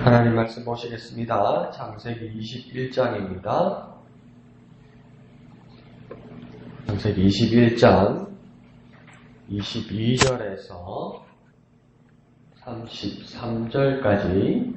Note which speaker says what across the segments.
Speaker 1: 하나님 말씀 보시겠습니다. 창세기 21장입니다. 창세기 21장 22절에서 33절까지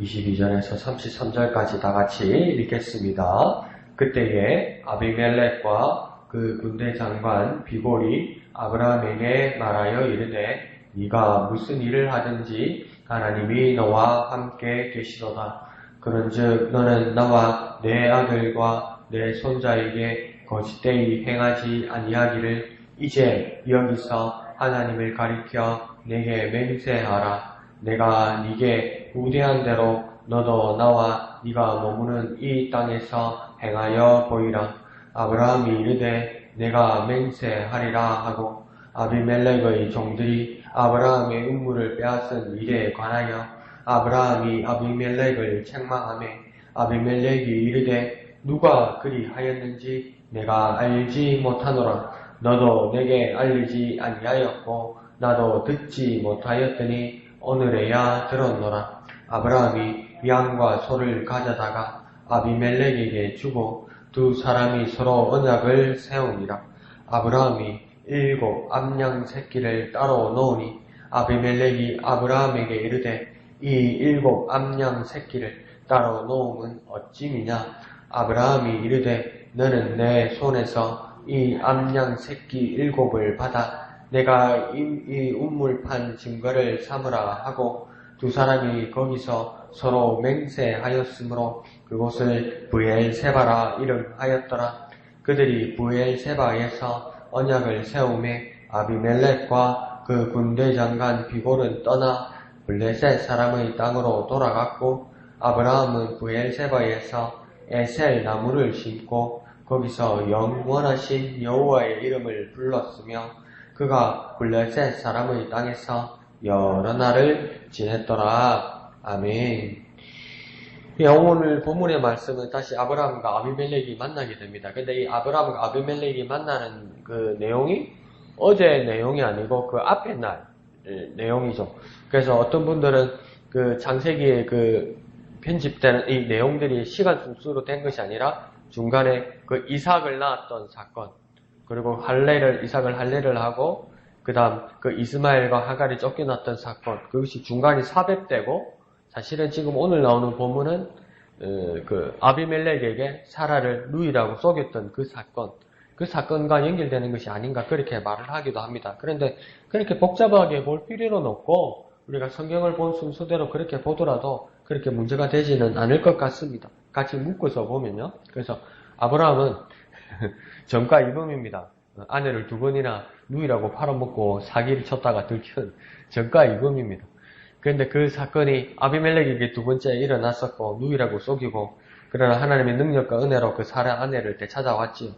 Speaker 1: 22절에서 33절까지 다같이 읽겠습니다. 그때에 아비멜렉과 그 군대 장관 비볼이 아브라함에게 말하여 이르되 네가 무슨 일을 하든지 하나님이 너와 함께 계시도다. 그런즉 너는 나와 내 아들과 내 손자에게 거짓되이 행하지 아니하기를 이제 여기서 하나님을 가리켜 내게 맹세하라. 내가 네게 우대한 대로 너도 나와 네가 머무는 이 땅에서 행하여 보이라. 아브라함이 이르되 내가 맹세하리라 하고 아비멜렉의 종들이 아브라함의 음물을 빼앗은 일에 관하여 아브라함이 아비멜렉을 책망하며 아비멜렉이 이르되 누가 그리 하였는지 내가 알지 못하노라. 너도 내게 알리지 아니하였고 나도 듣지 못하였더니 오늘에야 들었노라. 아브라함이 양과 소를 가져다가 아비멜렉에게 주고 두 사람이 서로 언약을 세우니라. 아브라함이 7 암양 새끼를 따로 놓으니 아비멜렉이 아브라함에게 이르되 이 7 암양 새끼를 따로 놓음은 어찌미냐. 아브라함이 이르되 너는 내 손에서 이 암양 새끼 7을 받아 내가 이 운물판 증거를 삼으라 하고 두 사람이 거기서 서로 맹세하였으므로 그곳을 브엘세바라 이름하였더라. 그들이 브엘세바에서 언약을 세우매 아비멜렉과 그 군대 장관 비볼은 떠나 블레셋 사람의 땅으로 돌아갔고 아브라함은 브엘세바에서 에셀 나무를 심고 거기서 영원하신 여호와의 이름을 불렀으며 그가 블레셋 사람의 땅에서 여러 날을 지냈더라. 아멘. 오늘 본문의 말씀은 다시 아브라함과 아비멜렉이 만나게 됩니다. 근데 이 아브라함과 아비멜렉이 만나는 그 내용이 어제 내용이 아니고 그 앞에 날 내용이죠. 그래서 어떤 분들은 그 창세기에 그 편집되는 이 내용들이 시간 순서로 된 것이 아니라 중간에 그 이삭을 낳았던 사건, 그리고 이삭을 할례를 하고 그 다음 그 이스마엘과 하갈이 쫓겨났던 사건, 그것이 중간이 삽입되고 사실은 지금 오늘 나오는 본문은 그 아비멜렉에게 사라를 누이라고 속였던 그 사건과 연결되는 것이 아닌가 그렇게 말을 하기도 합니다. 그런데 그렇게 복잡하게 볼 필요는 없고 우리가 성경을 본 순서대로 그렇게 보더라도 그렇게 문제가 되지는 않을 것 같습니다. 같이 묶어서 보면요. 그래서 아브라함은 전과 이범입니다. 아내를 2번이나 누이라고 팔아먹고 사기를 쳤다가 들킨 전과 이범입니다. 그런데 그 사건이 아비멜렉에게 2번째 일어났었고 누이라고 속이고 그러나 하나님의 능력과 은혜로 그 사라 아내를 되찾아왔지요.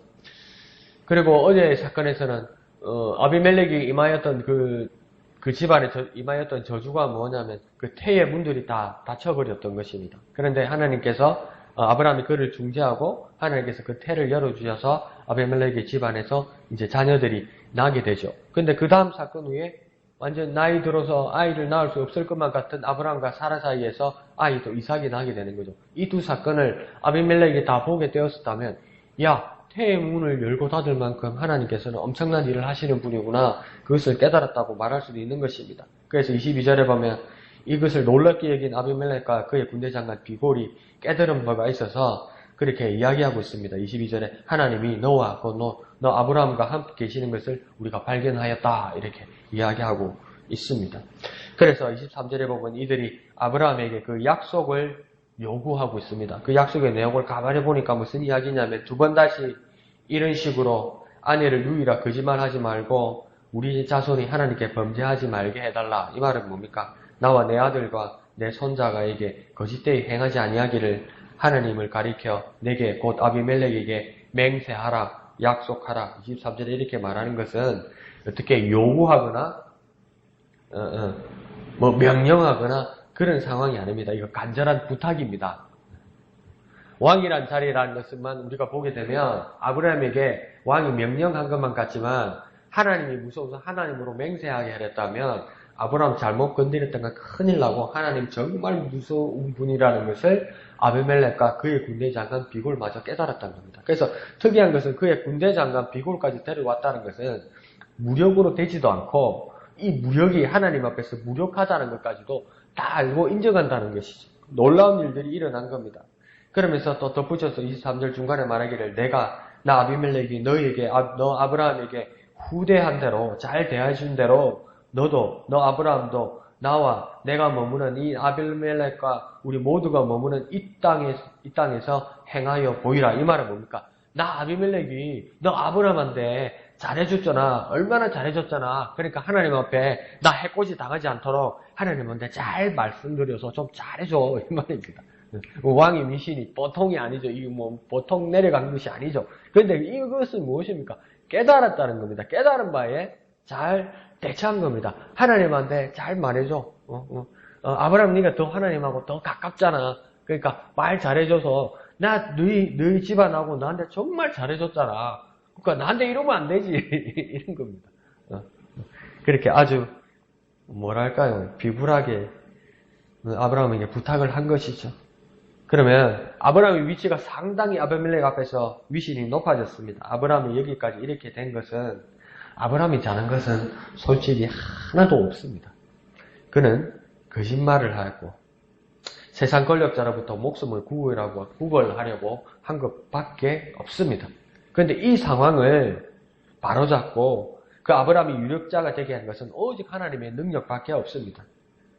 Speaker 1: 그리고 어제의 사건에서는 아비멜렉이 임하였던 그 집안에 임하였던 저주가 뭐냐면 그 태의 문들이 다 닫혀버렸던 것입니다. 그런데 하나님께서 아브라함이 그를 중재하고 하나님께서 그 태를 열어주셔서 아비멜렉의 집안에서 이제 자녀들이 나게 되죠. 근데 그 다음 사건 후에 완전 나이 들어서 아이를 낳을 수 없을 것만 같은 아브라함과 사라 사이에서 아이도 이삭이 나게 되는 거죠. 이 두 사건을 아비멜렉이 다 보게 되었다면 태의 문을 열고 닫을 만큼 하나님께서는 엄청난 일을 하시는 분이구나 그것을 깨달았다고 말할 수도 있는 것입니다. 그래서 22절에 보면 이것을 놀랍게 여긴 아비멜렉과 그의 군대 장관 비골이 깨달은 바가 있어서 그렇게 이야기하고 있습니다. 22절에 하나님이 너와 너 아브라함과 함께 계시는 것을 우리가 발견하였다 이렇게 이야기하고 있습니다. 그래서 23절에 보면 이들이 아브라함에게 그 약속을 요구하고 있습니다. 그 약속의 내용을 가만히 보니까 무슨 이야기냐면 2번 다시 이런 식으로 아내를 누이라 거짓말하지 말고 우리 자손이 하나님께 범죄하지 말게 해달라. 이 말은 뭡니까? 나와 내 아들과 내 손자가에게 거짓되이 행하지 아니하기를 하나님을 가리켜 내게 곧 아비멜렉에게 맹세하라, 약속하라. 23절에 이렇게 말하는 것은 어떻게 요구하거나 명령하거나 그런 상황이 아닙니다. 이거 간절한 부탁입니다. 왕이란 자리라는 것만 우리가 보게 되면 아브라함에게 왕이 명령한 것만 같지만 하나님이 무서워서 하나님으로 맹세하게 하랬다면 아브라함 잘못 건드렸던가 큰일 나고 하나님 정말 무서운 분이라는 것을 아비멜렉과 그의 군대 장관 비골마저 깨달았다는 겁니다. 그래서 특이한 것은 그의 군대 장관 비골까지 데려왔다는 것은 무력으로 되지도 않고 이 무력이 하나님 앞에서 무력하다는 것까지도 다 알고 인정한다는 것이죠. 놀라운 일들이 일어난 겁니다. 그러면서 또 덧붙여서 23절 중간에 말하기를 나 아비멜렉이 너 아브라함에게 후대한 대로 잘 대해준 대로 너 아브라함도 나와 내가 머무는 이 아비멜렉과 우리 모두가 머무는 이 땅에서 행하여 보이라. 이 말은 뭡니까? 나 아비멜렉이 너 아브라함한테 잘해줬잖아. 얼마나 잘해줬잖아. 그러니까 하나님 앞에 나 해코지 당하지 않도록 하나님한테 잘 말씀드려서 좀 잘해줘. 이 말입니다. 왕의 미신이 보통이 아니죠. 이게 보통 내려간 것이 아니죠. 그런데 이것은 무엇입니까? 깨달았다는 겁니다. 깨달은 바에 잘 대처한 겁니다. 하나님한테 잘 말해줘. 아브라함 네가 더 하나님하고 더 가깝잖아. 그러니까 말 잘해줘서 너희 집안하고 나한테 정말 잘해줬잖아. 그러니까 나한테 이러면 안 되지. 이런 겁니다. 그렇게 아주 뭐랄까요? 비굴하게 아브라함에게 부탁을 한 것이죠. 그러면 아브라함의 위치가 상당히 아비멜렉 앞에서 위신이 높아졌습니다. 아브라함이 여기까지 이렇게 된 것은 아브라함이 잘한 것은 솔직히 하나도 없습니다. 그는 거짓말을 하고 세상 권력자로부터 목숨을 구걸하려고 한 것밖에 없습니다. 그런데 이 상황을 바로잡고 그 아브라함이 유력자가 되게 한 것은 오직 하나님의 능력밖에 없습니다.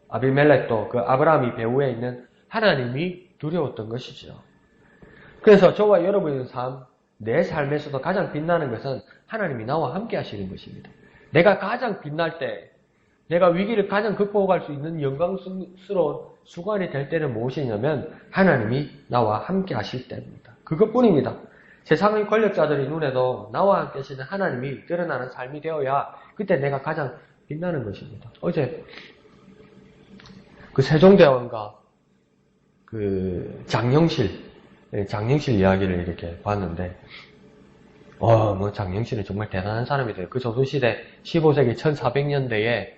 Speaker 1: 아비멜렉도 그 아브라함이 배후에 있는 하나님이 두려웠던 것이죠. 그래서 저와 여러분의 삶, 내 삶에서도 가장 빛나는 것은 하나님이 나와 함께 하시는 것입니다. 내가 가장 빛날 때, 내가 위기를 가장 극복할 수 있는 영광스러운 순간이 될 때는 무엇이냐면 하나님이 나와 함께 하실 때입니다. 그것뿐입니다. 세상의 권력자들의 눈에도 나와 함께 하시는 하나님이 드러나는 삶이 되어야 그때 내가 가장 빛나는 것입니다. 어제 그 세종대왕과 그 장영실 이야기를 이렇게 봤는데, 장영실은 정말 대단한 사람이 돼요. 그 조선시대 15세기 1400년대에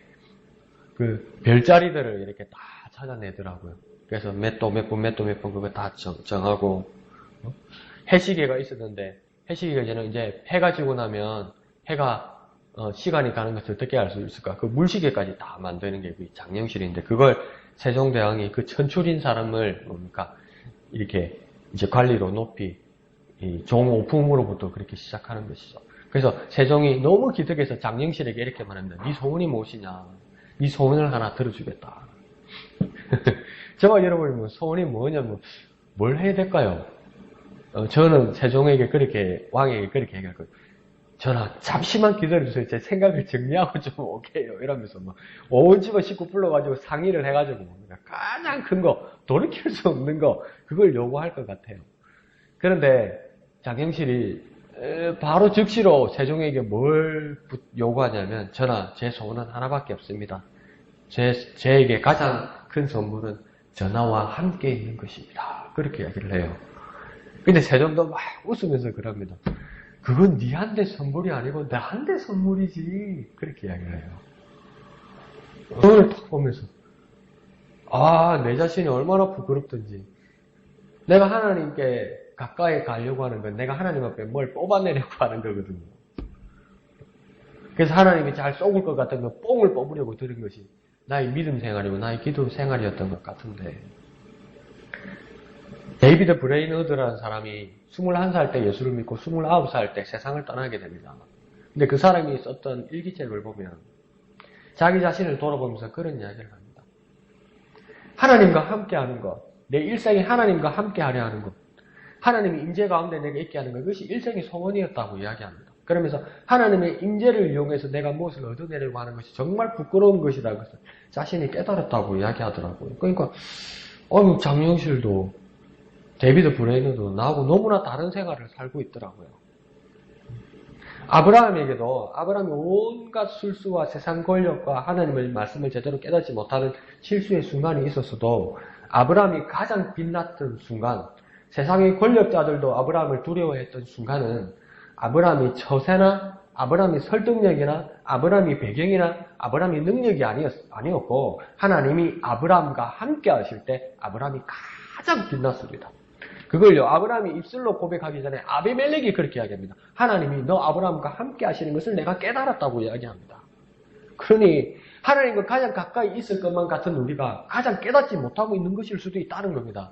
Speaker 1: 그 별자리들을 이렇게 다 찾아내더라고요. 그래서 몇 도 몇 분 그거 다 정하고, 해시계가 있었는데, 해시계가 이제 해가 지고 나면 해가, 시간이 가는 것을 어떻게 알 수 있을까? 그 물시계까지 다 만드는 게 그 장영실인데, 그걸 세종대왕이 그 천출인 사람을 이렇게 이제 관리로 높이 종오품으로부터 그렇게 시작하는 것이죠. 그래서 세종이 너무 기특해서 장영실에게 이렇게 말합니다. 네 소원이 무엇이냐? 네 소원을 하나 들어주겠다. 저와 여러분이 소원이 뭐냐면 뭘 해야 될까요? 저는 세종에게 왕에게 그렇게 얘기할 거예요. 전하, 잠시만 기다려주세요. 제 생각을 정리하고 좀 오게요. 이러면서 온 집을 식구 불러가지고 상의를 해가지고 가장 큰 거, 돌이킬 수 없는 거, 그걸 요구할 것 같아요. 그런데 장영실이 바로 즉시로 세종에게 뭘 요구하냐면, 전하, 제 소원은 하나밖에 없습니다. 제에게 가장 큰 선물은 전하와 함께 있는 것입니다. 그렇게 이야기를 해요. 근데 세종도 막 웃으면서 그럽니다. 그건 니한테 선물이 아니고 나한테 선물이지. 그렇게 이야기를 해요. 그걸 딱 보면서 내 자신이 얼마나 부끄럽던지, 내가 하나님께 가까이 가려고 하는 건 내가 하나님 앞에 뭘 뽑아내려고 하는 거거든요. 그래서 하나님이 잘 쏘을 것 같은 건 뽕을 뽑으려고 들은 것이 나의 믿음 생활이고 나의 기도 생활이었던 것 같은데, 데이비드 브레인어드라는 사람이 21살 때 예수를 믿고 29살 때 세상을 떠나게 됩니다. 근데 그 사람이 썼던 일기책을 보면 자기 자신을 돌아보면서 그런 이야기를 합니다. 하나님과 함께하는 것, 내 일생에 하나님과 함께하려 하는 것, 하나님의 임재 가운데 내가 있게 하는 것, 그것이 일생의 소원이었다고 이야기합니다. 그러면서 하나님의 임재를 이용해서 내가 무엇을 얻어내려고 하는 것이 정말 부끄러운 것이라고 해서 자신이 깨달았다고 이야기하더라고요. 그러니까 장영실도 데이비드 브레이너도 나하고 너무나 다른 생활을 살고 있더라고요. 아브라함이 온갖 술수와 세상 권력과 하나님의 말씀을 제대로 깨닫지 못하는 실수의 순간이 있었어도, 아브라함이 가장 빛났던 순간, 세상의 권력자들도 아브라함을 두려워했던 순간은 아브라함이 처세나 아브라함이 설득력이나 아브라함이 배경이나 아브라함이 능력이 아니었고 하나님이 아브라함과 함께 하실 때 아브라함이 가장 빛났습니다. 그걸요, 아브라함이 입술로 고백하기 전에 아비멜렉이 그렇게 이야기합니다. 하나님이 너 아브라함과 함께 하시는 것을 내가 깨달았다고 이야기합니다. 그러니 하나님과 가장 가까이 있을 것만 같은 우리가 가장 깨닫지 못하고 있는 것일 수도 있다는 겁니다.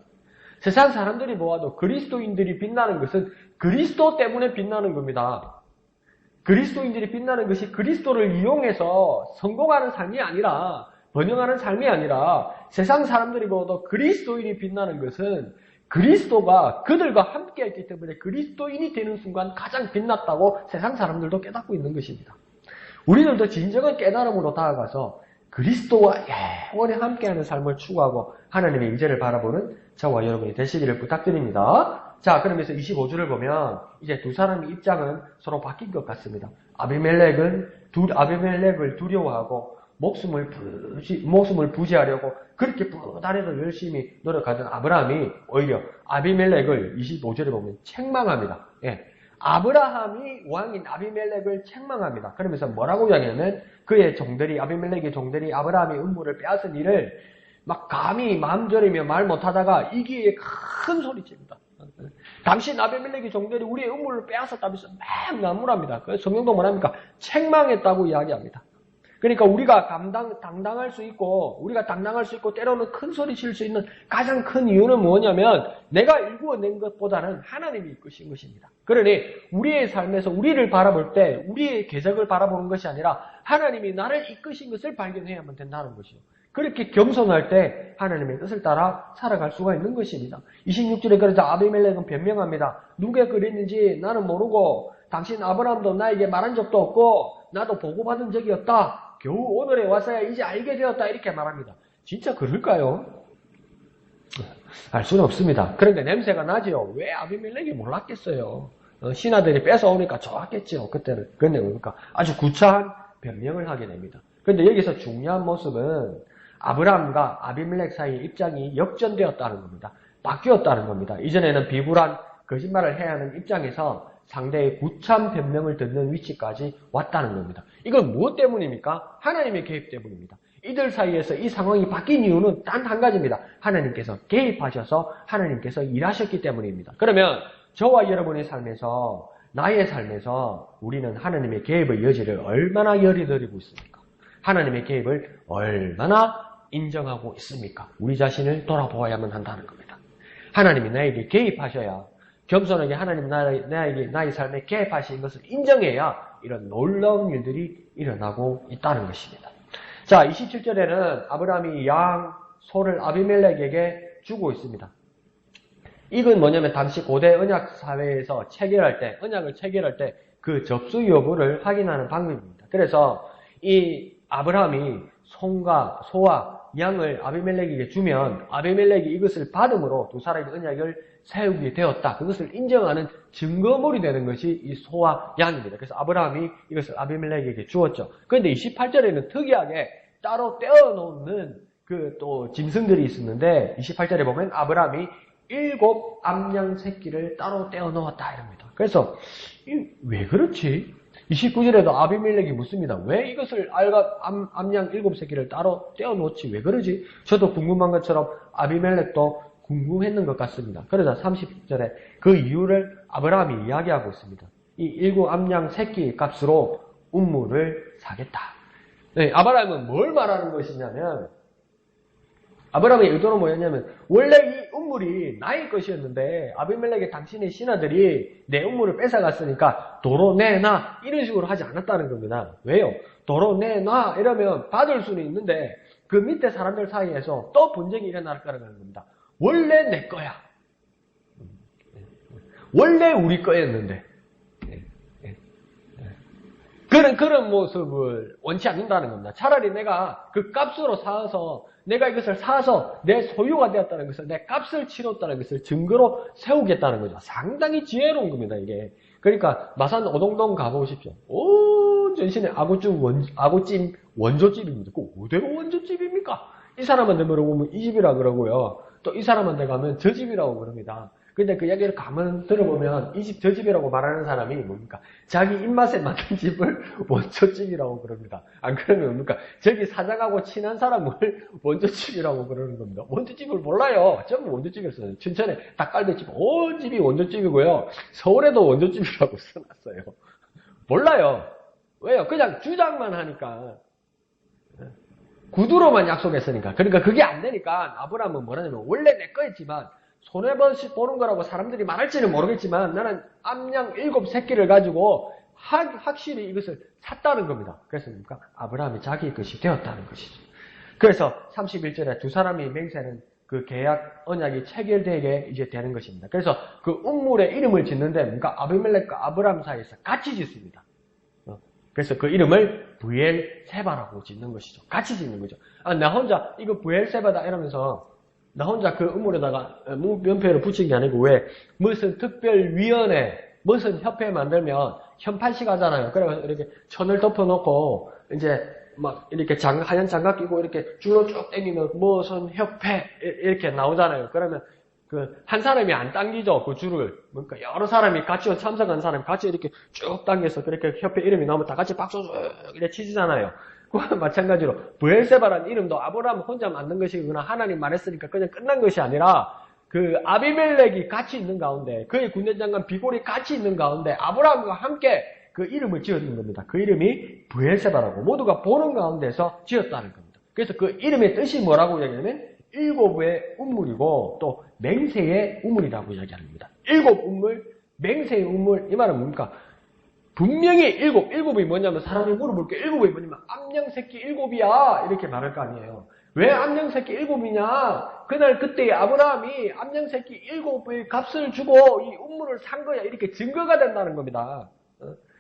Speaker 1: 세상 사람들이 보아도 그리스도인들이 빛나는 것은 그리스도 때문에 빛나는 겁니다. 그리스도인들이 빛나는 것이 그리스도를 이용해서 성공하는 삶이 아니라, 번영하는 삶이 아니라 세상 사람들이 보아도 그리스도인이 빛나는 것은 그리스도가 그들과 함께 했기 때문에 그리스도인이 되는 순간 가장 빛났다고 세상 사람들도 깨닫고 있는 것입니다. 우리들도 진정한 깨달음으로 다가가서 그리스도와 영원히 함께하는 삶을 추구하고 하나님의 임재를 바라보는 저와 여러분이 되시기를 부탁드립니다. 자, 그러면서 25절을 보면 이제 두 사람의 입장은 서로 바뀐 것 같습니다. 아비멜렉을 두려워하고 목숨을 부지하려고 그렇게 부단해서 열심히 노력하던 아브라함이 오히려 아비멜렉을 25절에 보면 책망합니다. 예. 아브라함이 왕인 아비멜렉을 책망합니다. 그러면서 뭐라고 이야기하냐면 그의 종들이, 아비멜렉의 종들이 아브라함의 음물을 빼앗은 일을 막 감히 마음 졸이며 말 못하다가 이기에 큰 소리칩니다. 당신 아비멜렉의 종들이 우리의 음물을 빼앗았다면서 막 나무랍니다. 그래서 성경도 뭐랍니까? 책망했다고 이야기합니다. 그러니까 우리가 당당할 수 있고 때로는 큰 소리 칠 수 있는 가장 큰 이유는 뭐냐면 내가 일구어낸 것보다는 하나님이 이끄신 것입니다. 그러니 우리의 삶에서 우리를 바라볼 때 우리의 궤적을 바라보는 것이 아니라 하나님이 나를 이끄신 것을 발견해야만 된다는 것이요. 그렇게 겸손할 때 하나님의 뜻을 따라 살아갈 수가 있는 것입니다. 26절에 그래서 아비멜렉은 변명합니다. 누가 그랬는지 나는 모르고 당신 아브라함도 나에게 말한 적도 없고 나도 보고받은 적이 없다. 겨우 오늘에 와서야 이제 알게 되었다. 이렇게 말합니다. 진짜 그럴까요? 알 수는 없습니다. 그런데 냄새가 나지요. 왜 아비멜렉이 몰랐겠어요? 신하들이 뺏어오니까 좋았겠지요. 그때는. 그런데 뭡니까? 아주 구차한 변명을 하게 됩니다. 그런데 여기서 중요한 모습은 아브라함과 아비멜렉 사이의 입장이 역전되었다는 겁니다. 바뀌었다는 겁니다. 이전에는 비굴한 거짓말을 해야 하는 입장에서 상대의 구참 변명을 듣는 위치까지 왔다는 겁니다. 이건 무엇 때문입니까? 하나님의 개입 때문입니다. 이들 사이에서 이 상황이 바뀐 이유는 단 한 가지입니다. 하나님께서 개입하셔서 하나님께서 일하셨기 때문입니다. 그러면 저와 여러분의 삶에서, 나의 삶에서 우리는 하나님의 개입의 여지를 얼마나 열어드리고 있습니까? 하나님의 개입을 얼마나 인정하고 있습니까? 우리 자신을 돌아보아야만 한다는 겁니다. 하나님이 나에게 개입하셔야, 겸손하게 하나님 나의 삶에 개입하신 것을 인정해야 이런 놀라운 일들이 일어나고 있다는 것입니다. 자, 27절에는 아브라함이 양, 소를 아비멜렉에게 주고 있습니다. 이건 뭐냐면 당시 고대 언약 사회에서 언약을 체결할 때 그 접수 여부를 확인하는 방법입니다. 그래서 이 아브라함이 소와 양을 아비멜렉에게 주면 아비멜렉이 이것을 받음으로 두 사람의 언약을 세우게 되었다. 그것을 인정하는 증거물이 되는 것이 이 소와 양입니다. 그래서 아브라함이 이것을 아비멜렉에게 주었죠. 그런데 28절에는 특이하게 따로 떼어놓는 그 또 짐승들이 있었는데 28절에 보면 아브라함이 7 암양 새끼를 따로 떼어놓았다 이럽니다. 그래서 왜 그렇지? 29절에도 아비멜렉이 묻습니다. 왜 이것을 암양 7 새끼를 따로 떼어놓지? 왜 그러지? 저도 궁금한 것처럼 아비멜렉도 궁금했는 것 같습니다. 그러자 30절에 그 이유를 아브라함이 이야기하고 있습니다. 이 7 암양 새끼 값으로 음물을 사겠다. 네, 아브라함은 뭘 말하는 것이냐면 아브라함의 의도는 뭐였냐면 원래 이 음물이 나의 것이었는데 아비멜렉의 당신의 신하들이 내 음물을 뺏어갔으니까 도로 내놔 이런 식으로 하지 않았다는 겁니다. 왜요? 도로 내놔 이러면 받을 수는 있는데 그 밑에 사람들 사이에서 또 분쟁이 일어날 거라는 겁니다. 원래 내 거야. 원래 우리 거였는데. 그런 모습을 원치 않는다는 겁니다. 차라리 내가 그 값으로 사서 내가 이것을 사서 내 소유가 되었다는 것을 내 값을 치렀다는 것을 증거로 세우겠다는 거죠. 상당히 지혜로운 겁니다, 이게. 그러니까 마산 오동동 가보십시오. 온 전신에 아구찜 원조집입니다. 그 어디가 원조집입니까? 이 사람한테 물어보면 이 집이라 그러고요. 또 이 사람한테 가면 저 집이라고 그럽니다. 근데 그 이야기를 가만 들어보면 이 집 저 집이라고 말하는 사람이 뭡니까? 자기 입맛에 맞는 집을 원조집이라고 그럽니다. 안 그러면 뭡니까? 저기 사장하고 친한 사람을 원조집이라고 그러는 겁니다. 원조집을 몰라요. 전부 원조집이었어요. 춘천에 닭갈비집 온 집이 원조집이고요. 서울에도 원조집이라고 써놨어요. 몰라요. 왜요? 그냥 주장만 하니까. 구두로만 약속했으니까. 그러니까 그게 안 되니까 아브라함은 뭐라냐면 원래 내 거였지만 손해번씩 보는 거라고 사람들이 말할지는 모르겠지만 나는 암양 7새끼를 가지고 확실히 이것을 샀다는 겁니다. 그래서 뭡니까? 아브라함이 자기 것이 되었다는 것이죠. 그래서 31절에 두 사람이 맹세는 그 계약 언약이 체결되게 이제 되는 것입니다. 그래서 그 운물의 이름을 짓는데 뭔가 아비멜렉과 아브라함 사이에서 같이 짓습니다. 그래서 그 이름을 브엘세바라고 짓는 것이죠. 같이 짓는 거죠. 나 혼자 이거 브엘세바다 이러면서 나 혼자 그 우물에다가 면패를 붙인 게 아니고 왜 무슨 특별위원회 무슨 협회 만들면 현판식 하잖아요. 그래서 이렇게 천을 덮어놓고 이제 막 이렇게 하얀 장갑 끼고 이렇게 줄로 쭉 당기면 무슨 협회 이렇게 나오잖아요. 그러면 그 한 사람이 안 당기죠. 그 줄을. 그러니까 여러 사람이 같이 참석한 사람이 같이 이렇게 쭉 당겨서 그렇게 협회 이름이 나오면 다 같이 박수 이렇게 치시잖아요. 그와 마찬가지로 브엘세바라는 이름도 아브라함 혼자 만든 것이거나 하나님 말했으니까 그냥 끝난 것이 아니라 그 아비멜렉이 같이 있는 가운데 그의 군대 장관 비골이 같이 있는 가운데 아브라함과 함께 그 이름을 지었는 겁니다. 그 이름이 브엘세바라고 모두가 보는 가운데서 지었다는 겁니다. 그래서 그 이름의 뜻이 뭐라고 이야기하냐면 7의 운물이고 또 맹세의 우물이라고 이야기합니다. 7 운물, 맹세의 우물 이 말은 뭡니까? 분명히 일곱이 뭐냐면 사람이 물어볼 게 7이 뭐냐면 암양새끼 7이야 이렇게 말할 거 아니에요. 왜 암양새끼 7이냐? 그날 그때 아브라함이 암양새끼 7의 값을 주고 이 우물을 산 거야 이렇게 증거가 된다는 겁니다.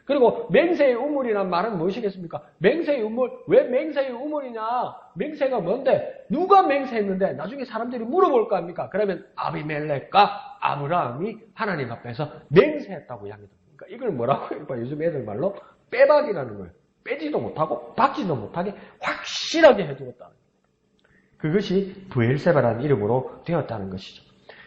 Speaker 1: 그리고 맹세의 우물이란 말은 무엇이겠습니까? 맹세의 우물, 왜 맹세의 우물이냐? 맹세가 뭔데? 누가 맹세했는데 나중에 사람들이 물어볼 거 아닙니까? 그러면 아비멜렉과 아브라함이 하나님 앞에서 맹세했다고 이야기합니다. 그러니까 이걸 뭐라고 해요? 요즘 애들 말로 빼박이라는 거예요. 빼지도 못하고 박지도 못하게 확실하게 해주었다는 겁니다. 그것이 브엘세바라는 이름으로 되었다는 것이죠.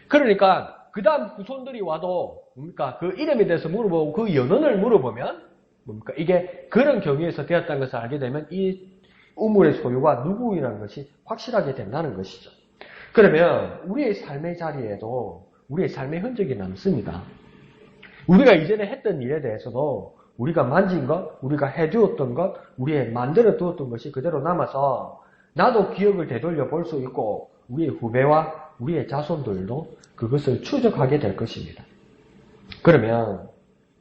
Speaker 1: 그러니까 그 다음 후손들이 와도 뭡니까? 그 이름에 대해서 물어보고 그 연원을 물어보면 뭡니까? 이게 그런 경위에서 되었다는 것을 알게 되면 이 우물의 소유가 누구이라는 것이 확실하게 된다는 것이죠. 그러면 우리의 삶의 자리에도 우리의 삶의 흔적이 남습니다. 우리가 이전에 했던 일에 대해서도 우리가 만진 것, 우리가 해두었던 것, 우리의 만들어 두었던 것이 그대로 남아서 나도 기억을 되돌려 볼 수 있고 우리의 후배와 우리의 자손들도 그것을 추적하게 될 것입니다. 그러면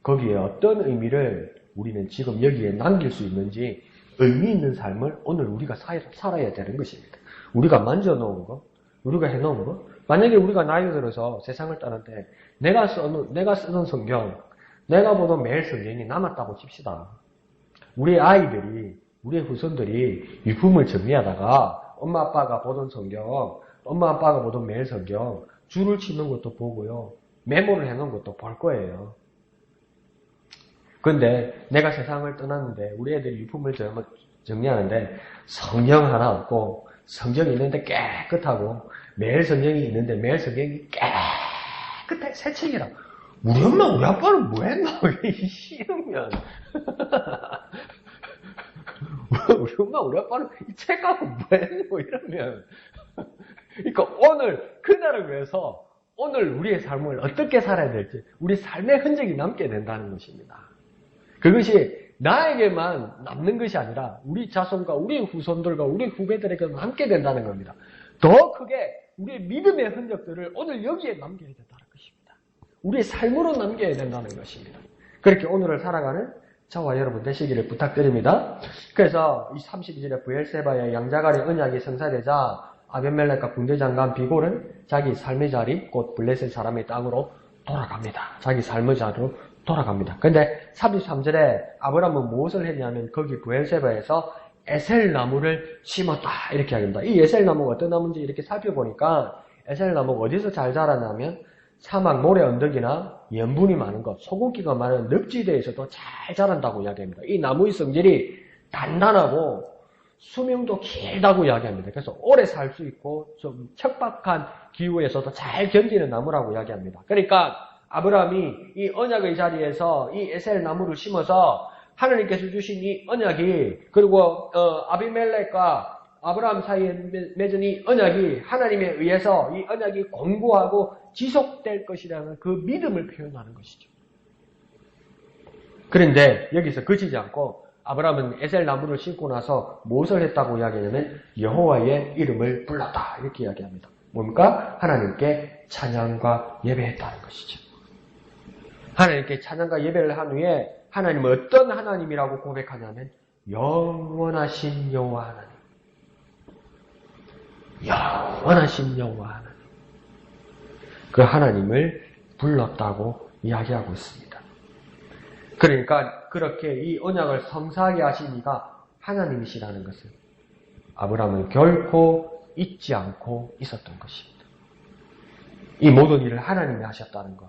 Speaker 1: 거기에 어떤 의미를 우리는 지금 여기에 남길 수 있는지 의미 있는 삶을 오늘 우리가 살아야 되는 것입니다. 우리가 만져놓은 것, 우리가 해놓은 것, 만약에 우리가 나이 들어서 세상을 떠날 때 내가 쓰는 성경, 내가 보던 매일 성경이 남았다고 칩시다. 우리 아이들이, 우리의 후손들이 유품을 정리하다가 엄마 아빠가 보던 성경, 엄마 아빠가 보던 매일 성경, 줄을 치는 것도 보고요. 메모를 해놓은 것도 볼 거예요. 근데 내가 세상을 떠났는데 우리 애들이 유품을 정리하는데 성경 하나 없고 성경이 있는데 깨끗하고 매일 성경이 있는데 매일 성경이 깨끗해 새 책이라고. 우리 엄마 우리 아빠는 뭐 했노? 싫으면 우리 엄마 우리 아빠는 이 책하고 뭐 했노? 이러면 그러니까 오늘 그날을 위해서 오늘 우리의 삶을 어떻게 살아야 될지 우리 삶의 흔적이 남게 된다는 것입니다. 그것이 나에게만 남는 것이 아니라 우리 자손과 우리 후손들과 우리 후배들에게 남게 된다는 겁니다. 더 크게 우리의 믿음의 흔적들을 오늘 여기에 남겨야 된다는 것입니다. 우리의 삶으로 남겨야 된다는 것입니다. 그렇게 오늘을 살아가는 저와 여러분 되시기를 부탁드립니다. 그래서 이 32절에 브엘세바의 양자갈의 언약이 성사되자 아벤멜렉과 군대장관 비골은 자기 삶의 자리 곧 블레셋 사람의 땅으로 돌아갑니다. 자기 삶의 자리로 돌아갑니다. 근데 33절에 아브라함은 무엇을 했냐면 거기 브엘세바에서 에셀나무를 심었다 이렇게 이야기합니다. 이 에셀나무가 어떤 나무인지 이렇게 살펴보니까 에셀나무가 어디서 잘 자라냐면 사막 모래 언덕이나 염분이 많은 것, 소금기가 많은 늪지대에서도 잘 자란다고 이야기합니다. 이 나무의 성질이 단단하고 수명도 길다고 이야기합니다. 그래서 오래 살 수 있고 좀 척박한 기후에서도 잘 견디는 나무라고 이야기합니다. 그러니까 아브라함이 이 언약의 자리에서 이 에셀 나무를 심어서 하나님께서 주신 이 언약이 그리고 아비멜렉과 아브라함 사이에 맺은 이 언약이 하나님에 의해서 이 언약이 견고하고 지속될 것이라는 그 믿음을 표현하는 것이죠. 그런데 여기서 그치지 않고 아브라함은 에셀 나무를 심고 나서 무엇을 했다고 이야기하냐면 여호와의 이름을 불렀다 이렇게 이야기합니다. 뭡니까? 하나님께 찬양과 예배했다는 것이죠. 하나님께 찬양과 예배를 한 후에 하나님은 어떤 하나님이라고 고백하냐면 영원하신 여호와 하나님. 영원하신 여호와 하나님. 그 하나님을 불렀다고 이야기하고 있습니다. 그러니까 그렇게 이 언약을 성사하게 하신 이가 하나님이시라는 것을 아브라함은 결코 잊지 않고 있었던 것입니다. 이 모든 일을 하나님이 하셨다는 것.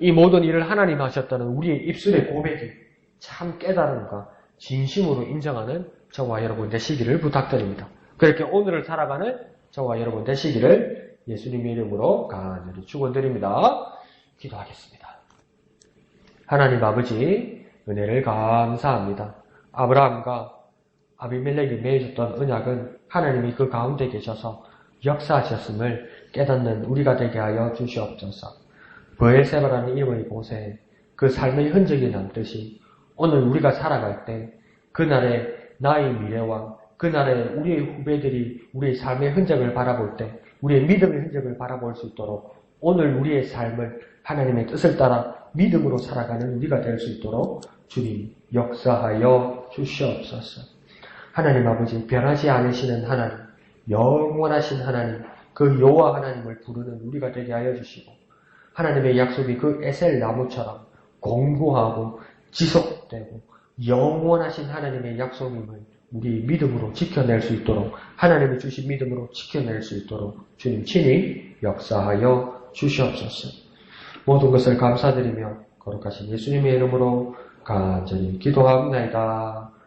Speaker 1: 이 모든 일을 하나님이 하셨다는 우리의 입술의 고백이 참 깨달음과 진심으로 인정하는 저와 여러분 되시기를 부탁드립니다. 그렇게 오늘을 살아가는 저와 여러분 되시기를 예수님의 이름으로 간절히 축원드립니다. 기도하겠습니다. 하나님 아버지 은혜를 감사합니다. 아브라함과 아비멜렉이 맺어줬던 언약은 하나님이 그 가운데 계셔서 역사하셨음을 깨닫는 우리가 되게 하여 주시옵소서. 브엘세바라는 이름의 곳에 그 삶의 흔적이 남듯이 오늘 우리가 살아갈 때 그날의 나의 미래와 그날의 우리의 후배들이 우리의 삶의 흔적을 바라볼 때 우리의 믿음의 흔적을 바라볼 수 있도록 오늘 우리의 삶을 하나님의 뜻을 따라 믿음으로 살아가는 우리가 될 수 있도록 주님 역사하여 주시옵소서. 하나님 아버지 변하지 않으시는 하나님, 영원하신 하나님, 그 여호와 하나님을 부르는 우리가 되게 하여 주시고 하나님의 약속이 그 에셀 나무처럼 공고하고 지속되고 영원하신 하나님의 약속임을 우리 믿음으로 지켜낼 수 있도록 하나님이 주신 믿음으로 지켜낼 수 있도록 주님 친히 역사하여 주시옵소서. 모든 것을 감사드리며 거룩하신 예수님의 이름으로 간절히 기도합니다.